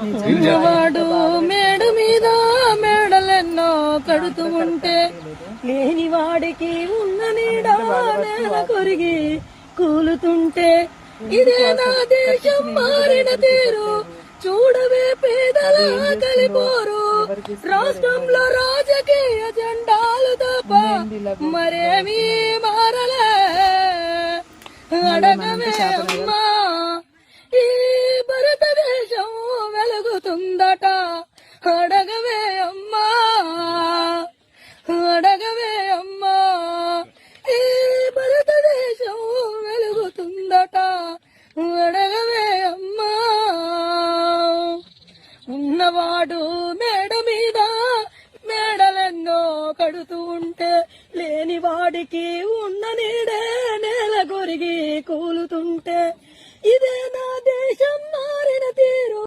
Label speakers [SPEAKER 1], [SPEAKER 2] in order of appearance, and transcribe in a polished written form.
[SPEAKER 1] ఉన్నవాడు మేడ మీద మేడలెన్నో కడుతూ ఉంటే లేని వాడికి ఉన్న నీడ నేల కొరిగి కూలుతుంటే ఇదే నా దేశం మారిన తీరు చూడవే పేదల కలిపోరు రాష్ట్రంలో రాజకీయ జెండాలు తప్ప మరేమీ మారలే అడగవే అమ్మా ఈ భారతదేశం వెలుగుతుందట అడగవే అమ్మా అడగవే అమ్మా ఈ భారతదేశం వెలుగుతుందట అడగవే అమ్మా ఉన్నవాడు మేడ మీద మేడలెన్నో కడుతూ ఉంటే లేని వాడికి ఉన్న నీడే నేల కొరిగి కూలుతుంటే ఇదే నా దేశం మారిన తీరు